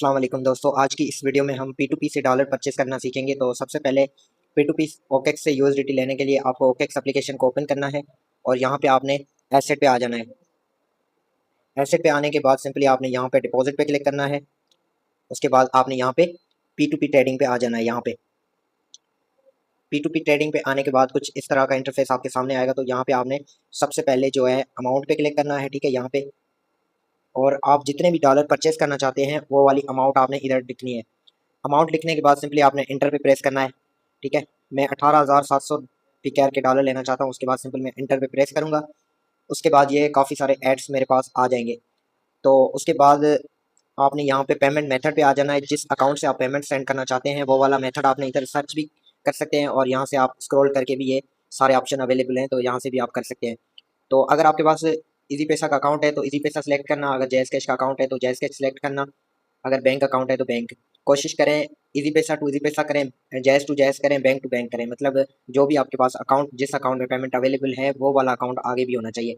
अस्सलाम वालेकुम दोस्तों, आज की इस वीडियो में हम P2P से डॉलर परचेस करना सीखेंगे। तो सबसे पहले P2P OKX से USDT लेने के लिए आपको OKX एप्लीकेशन को ओपन करना है और यहाँ पे आपने एसेट पे आ जाना है। एसेट पे आने के बाद सिंपली आपने यहाँ पे डिपॉजिट पे क्लिक करना है। उसके बाद आपने यहाँ पे P2P ट्रेडिंग पे आ जाना है। यहाँ पे P2P ट्रेडिंग पे आने के बाद कुछ इस तरह का इंटरफेस आपके सामने आएगा। तो यहाँ पे आपने सबसे पहले जो है अमाउंट पे क्लिक करना है, ठीक है, यहाँ पे। और आप जितने भी डॉलर परचेस करना चाहते हैं वो वाली अमाउंट आपने इधर लिखनी है। अमाउंट लिखने के बाद सिंपली आपने इंटर पे प्रेस करना है, ठीक है। मैं 18,700 PKR के डॉलर लेना चाहता हूँ। उसके बाद सिंपल मैं इंटर पे प्रेस करूँगा। उसके बाद ये काफ़ी सारे एड्स मेरे पास आ जाएंगे। तो उसके बाद आपने यहाँ पे पेमेंट मेथड पे आ जाना है। जिस अकाउंट से आप पेमेंट सेंड करना चाहते हैं वो वाला मेथड आपने इधर सर्च भी कर सकते हैं और यहाँ से आप स्क्रॉल करके भी ये सारे ऑप्शन अवेलेबल हैं, तो यहाँ से भी आप कर सकते हैं। तो अगर आपके पास इजी पैसा का अकाउंट है तो इजी पैसा सेलेक्ट करना, अगर जैज़ कैश का अकाउंट है तो जैज़ कैश सेलेक्ट करना, अगर बैंक अकाउंट है तो बैंक। कोशिश करें इजी पैसा टू इजी पैसा करें, जैज़ टू जैज़ करें, बैंक टू बैंक करें। मतलब जो भी आपके पास अकाउंट, जिस अकाउंट में पेमेंट अवेलेबल है वो वाला अकाउंट आगे भी होना चाहिए।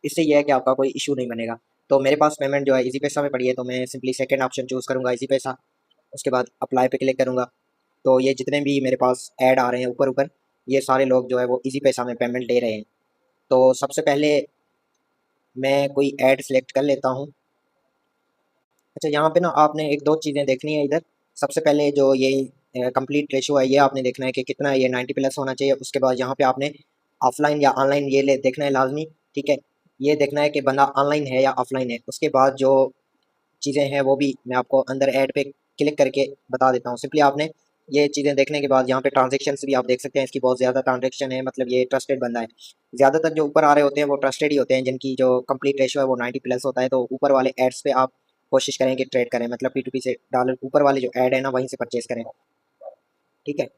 इससे यह है कि आपका कोई इशू नहीं बनेगा। तो मेरे पास पेमेंट जो है इजी पैसा में पड़ी है, तो मैं सिंपली सेकंड ऑप्शन चूज़ करूँगा, इजी पैसा। उसके बाद अप्लाई पे क्लिक करूँगा। तो ये जितने भी मेरे पास ऐड आ रहे हैं ऊपर ऊपर, ये सारे लोग जो है वो इजी पैसा में पेमेंट ले रहे हैं। तो सबसे पहले मैं कोई ऐड सेलेक्ट कर लेता हूँ। अच्छा, यहाँ पे ना आपने एक दो चीज़ें देखनी है इधर। सबसे पहले जो ये कंप्लीट रेशो है, ये आपने देखना है कि कितना ये 90 प्लस होना चाहिए। उसके बाद यहाँ पे आपने ऑफलाइन या ऑनलाइन ये ले देखना है लाजमी, ठीक है। ये देखना है कि बंदा ऑनलाइन है या ऑफलाइन है। उसके बाद जो चीज़ें हैं वो भी मैं आपको अंदर ऐड पे क्लिक करके बता देता हूँ। सिंपली आपने ये चीज़ें देखने के बाद यहाँ पे ट्रांजेक्शन्स भी आप देख सकते हैं। इसकी बहुत ज़्यादा ट्रांजेक्शन है, मतलब ये ट्रस्टेड बंदा है। ज़्यादातर जो ऊपर आ रहे होते हैं वो ट्रस्टेड ही होते हैं, जिनकी जो कंप्लीट रेशो है वो 90 प्लस होता है। तो ऊपर वाले एड्स पे आप कोशिश करें कि ट्रेड करें, मतलब P2P से डॉलर ऊपर वाले जो ऐड है ना वहीं से परचेज करें, ठीक है।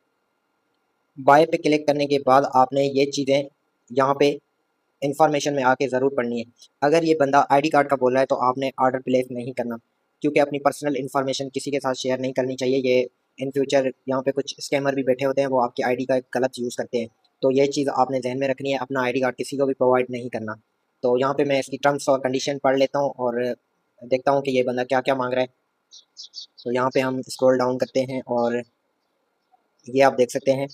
बाय पे क्लिक करने के बाद आपने ये चीज़ें यहाँ पे इन्फॉर्मेशन में आके ज़रूर पढ़नी है। अगर ये बंदा आईडी कार्ड का बोल रहा है तो आपने ऑर्डर प्लेस नहीं करना, क्योंकि अपनी पर्सनल इन्फॉर्मेशन किसी के साथ शेयर नहीं करनी चाहिए। ये इन फ्यूचर यहाँ पे कुछ स्कैमर भी बैठे होते हैं, वो आपकी आईडी का गलत यूज़ करते हैं। तो ये चीज़ आपने जहन में रखनी है, अपना आईडी कार्ड किसी को भी प्रोवाइड नहीं करना। तो यहाँ पे मैं इसकी टर्म्स और कंडीशन पढ़ लेता हूँ और देखता हूँ कि ये बंदा क्या क्या मांग रहा है। तो यहाँ पे हम स्क्रॉल डाउन करते हैं और ये आप देख सकते हैं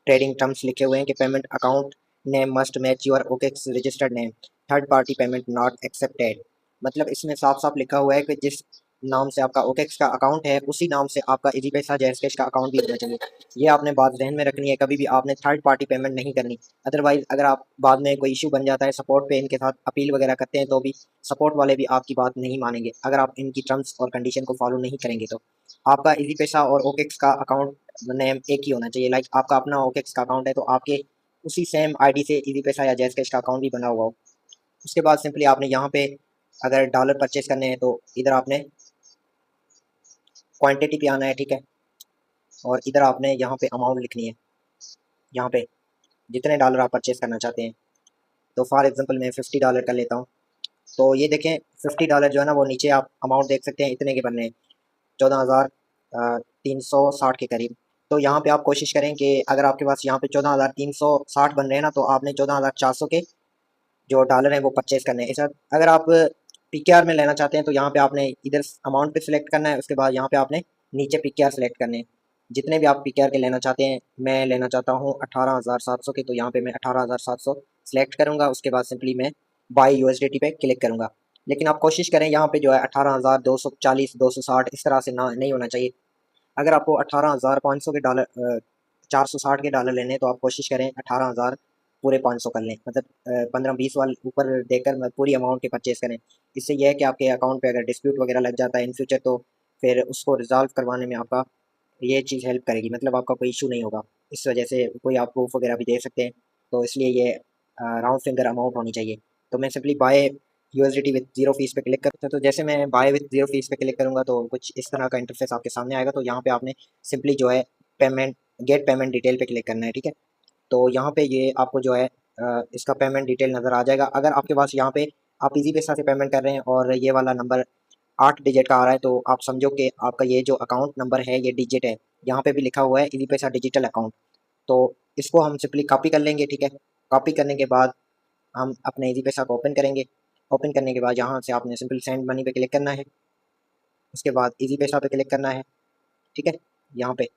ट्रेडिंग टर्म्स लिखे हुए हैं कि payment account name must match your OKEx registered name, third party payment not accepted. मतलब इसमें साफ साफ लिखा हुआ है कि जिस नाम से आपका ओकेक्स का अकाउंट है उसी नाम से आपका इजी पैसा जैज़ कैश का अकाउंट भी होना चाहिए। ये आपने बात ध्यान में रखनी है, कभी भी आपने थर्ड पार्टी पेमेंट नहीं करनी। अदरवाइज अगर आप बाद में कोई इशू बन जाता है, सपोर्ट पे इनके साथ अपील वगैरह करते हैं तो भी सपोर्ट वाले भी आपकी बात नहीं मानेंगे अगर आप इनकी टर्म्स और कंडीशन को फॉलो नहीं करेंगे। तो आपका इजी पैसा और ओकेक्स का अकाउंट नेम एक ही होना चाहिए। लाइक आपका अपना ओकेक्स का अकाउंट है तो आपके उसी सेम आईडी से इजी पैसा या जैज़ कैश का अकाउंट भी बना हुआ हो। उसके बाद सिंपली आपने यहाँ पे अगर डॉलर परचेज करने हैं तो इधर आपने क्वांटिटी पे आना है, ठीक है। और इधर आपने यहाँ पे अमाउंट लिखनी है, यहाँ पे जितने डॉलर आप परचेज करना चाहते हैं। तो फॉर एग्जांपल मैं $50 कर लेता हूँ। तो ये देखें $50 जो है ना वो नीचे आप अमाउंट देख सकते हैं, इतने के बनने हैं, 14,360 के करीब। तो यहाँ पे आप कोशिश करें कि अगर आपके पास यहाँ पे 14,360 बन रहे हैं ना तो आपने 14,400 के जो डॉलर हैं वो परचेज करने हैं। इस अगर आप PKR में लेना चाहते हैं तो यहाँ पे आपने इधर अमाउंट पे सिलेक्ट करना है। उसके बाद यहाँ पे आपने नीचे PKR सेलेक्ट करने हैं, जितने भी आप PKR के लेना चाहते हैं। मैं लेना चाहता हूँ 18,700 के, तो यहाँ पे मैं 18,700 सेलेक्ट करूँगा। उसके बाद सिंपली मैं बाई USDT पे क्लिक करूँगा। लेकिन आप कोशिश करें यहाँ पे जो है 18,240 260 इस तरह से ना नहीं होना चाहिए। अगर आपको 18,500 के डॉलर 460 के डॉलर लेने हैं तो आप कोशिश करें 18,000 पूरे 500 कर लें, मतलब 15-20 वाले ऊपर देकर पूरी अमाउंट के परचेज करें। इससे यह है कि आपके अकाउंट पे अगर डिस्प्यूट वगैरह लग जाता है इन फ्यूचर तो फिर उसको रिजॉल्व करवाने में आपका ये चीज़ हेल्प करेगी, मतलब आपका कोई इशू नहीं होगा। इस वजह से कोई आप प्रूफ वगैरह भी दे सकते हैं। तो इसलिए ये राउंड फिंगर अमाउंट होनी चाहिए। तो मैं simply buy USDT with zero fees पे क्लिक करता हूँ। तो जैसे मैं बाय विद जीरो फीस पे क्लिक करूँगा तो कुछ इस तरह का इंटरफेस आपके सामने आएगा। तो यहाँ पे आपने सिंपली जो है पेमेंट गेट पेमेंट डिटेल पे क्लिक करना है, ठीक है। तो यहाँ पे ये आपको जो है इसका पेमेंट डिटेल नज़र आ जाएगा। अगर आपके पास यहाँ पे आप इजी पैसा से पेमेंट कर रहे हैं और ये वाला नंबर 8 डिजिट का आ रहा है तो आप समझो कि आपका ये जो अकाउंट नंबर है ये डिजिट है। यहाँ पे भी लिखा हुआ है इजी पैसा डिजिटल अकाउंट। तो इसको हम सिंपली कॉपी कर लेंगे, ठीक है। कॉपी करने के बाद हम अपने इजी पैसा को ओपन करेंगे। ओपन करने के बाद यहाँ से आपने सिंपल सेंड मनी पे क्लिक करना है। उसके बाद इजी पैसा पे क्लिक करना है, ठीक है, यहाँ पे।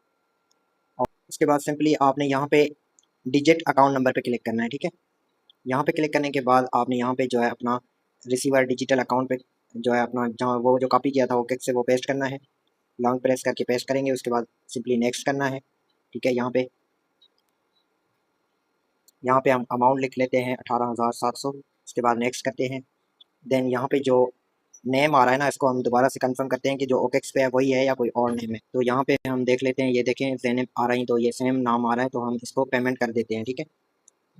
और उसके बाद सिंपली आपने यहाँ पे डिजिट अकाउंट नंबर पे क्लिक करना है, ठीक है। यहाँ पे क्लिक करने के बाद आपने यहाँ पे जो है अपना रिसीवर डिजिटल अकाउंट पे जो है अपना जहाँ वो जो कॉपी किया था वो किक से वो पेस्ट करना है, लॉन्ग प्रेस करके पेस्ट करेंगे। उसके बाद सिंपली नेक्स्ट करना है, ठीक है। यहाँ पे हम अमाउंट लिख लेते हैं 18,700। उसके बाद नेक्स्ट करते हैं। देन यहाँ पे जो नेम आ रहा है ना, इसको हम दोबारा से कंफर्म करते हैं कि जो ओकेक्स पे है वही है या कोई और नेम है। तो यहाँ पे हम देख लेते हैं, ये देखें जेनेम आ रही, तो ये सेम नाम आ रहा है, तो हम इसको पेमेंट कर देते हैं, ठीक है।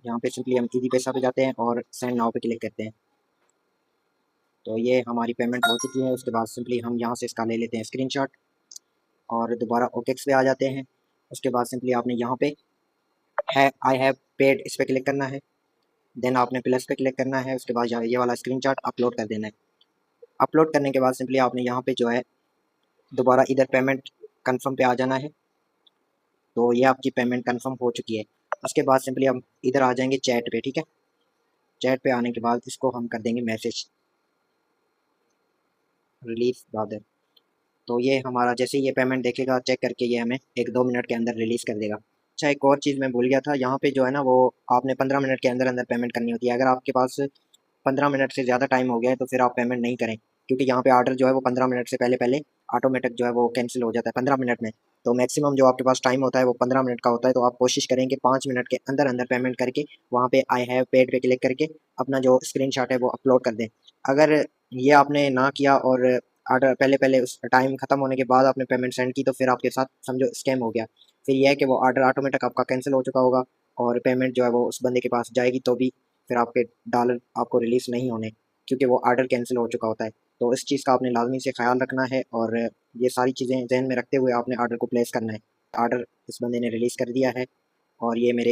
यहाँ पे सिंपली हम ईजी पैसा पे जाते हैं और सेंड नाउ पे क्लिक करते हैं। तो ये हमारी पेमेंट हो चुकी है। उसके बाद सिंपली हम यहाँ से इसका ले लेते हैं स्क्रीनशॉट और दोबारा ओकेक्स पे आ जाते हैं। उसके बाद सिंपली आपने यहाँ पे है आई हैव पेड इस पर क्लिक करना है। देन आपने प्लस पे क्लिक करना है। उसके बाद ये वाला स्क्रीनशॉट अपलोड कर देना है। अपलोड करने के बाद सिंपली आपने यहाँ पे जो है दोबारा इधर पेमेंट कंफर्म पे आ जाना है। तो ये आपकी पेमेंट कंफर्म हो चुकी है। उसके बाद सिंपली हम इधर आ जाएंगे चैट पे, ठीक है। चैट पे आने के बाद इसको हम कर देंगे मैसेज रिलीज ब्रादर। तो ये हमारा जैसे ये पेमेंट देखेगा चेक करके ये हमें 1-2 मिनट के अंदर रिलीज़ कर देगा। अच्छा, एक और चीज़ मैं भूल गया था, यहाँ पे जो है ना वो आपने 15 मिनट के अंदर अंदर पेमेंट करनी होती है। अगर आपके पास 15 मिनट से ज़्यादा टाइम हो गया है तो फिर आप पेमेंट नहीं करें, क्योंकि यहाँ पे ऑर्डर जो है वो 15 मिनट से पहले पहले ऑटोमेटिक जो है वो कैंसिल हो जाता है 15 मिनट में। तो मैक्सिमम जो आपके पास टाइम होता है वो 15 मिनट का होता है। तो आप कोशिश करें कि 5 मिनट के अंदर अंदर पेमेंट करके वहाँ पे आई हैव पेड पे क्लिक करके अपना जो स्क्रीनशॉट है वो अपलोड कर दें। अगर ये आपने ना किया और ऑर्डर पहले पहले उस टाइम खत्म होने के बाद आपने पेमेंट सेंड की, तो फिर आपके साथ समझो स्कैम हो गया। फिर यह है कि वो ऑर्डर ऑटोमेटिक आपका कैंसिल हो चुका होगा और पेमेंट जो है वो उस बंदे के पास जाएगी, तो भी फिर आपके डॉलर आपको रिलीज़ नहीं होने, क्योंकि वो ऑर्डर कैंसिल हो चुका होता है। तो इस चीज़ का आपने लाजमी से ख्याल रखना है और ये सारी चीज़ें जहन में रखते हुए आपने ऑर्डर को प्लेस करना है। ऑर्डर इस बंदे ने रिलीज़ कर दिया है और ये मेरे